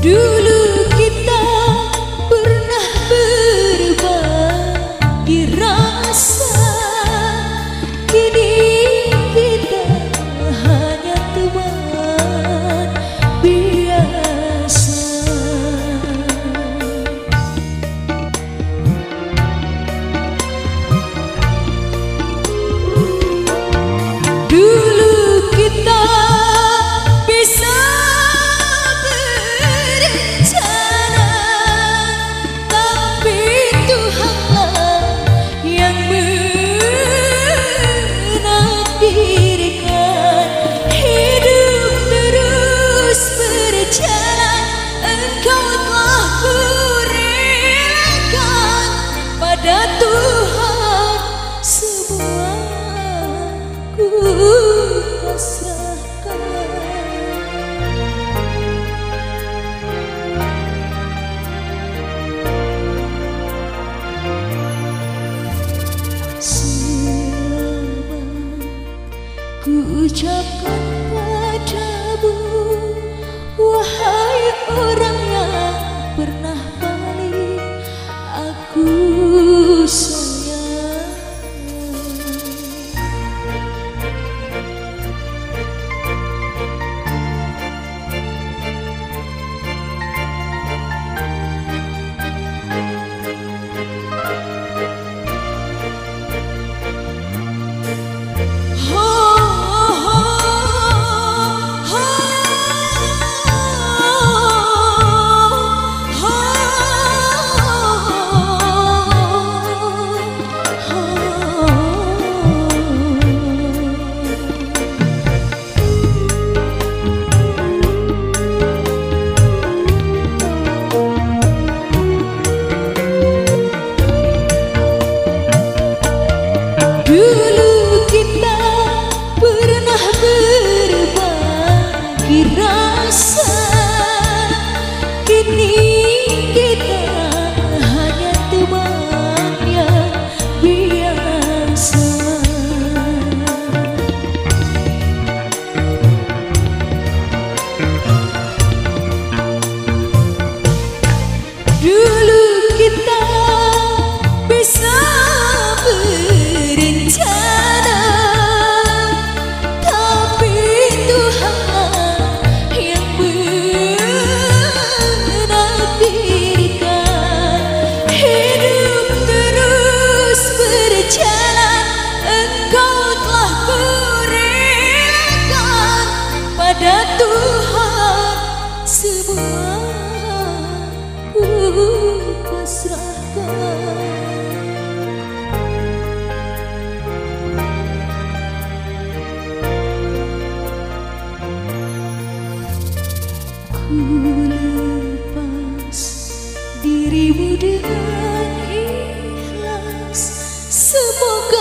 Dulu kita pernah berbagi rasa, kini kita hanya teman biasa. Dulu kita bisa Tuhan semua ku pasrahkan. Selama ku ucapkan padamu, wahai orang yang pernah paling aku sayang. Dulu kita pernah berbagi rasa, kini kita hanya teman yang biasa. Dulu kita bisa berencana, tapi Tuhan yang menakdirkan. Hidup terus berjalan, Engkau telah kurelakan. Pada Tuhan semua ku pasrahkan. Ku lepas dirimu dengan ikhlas, semoga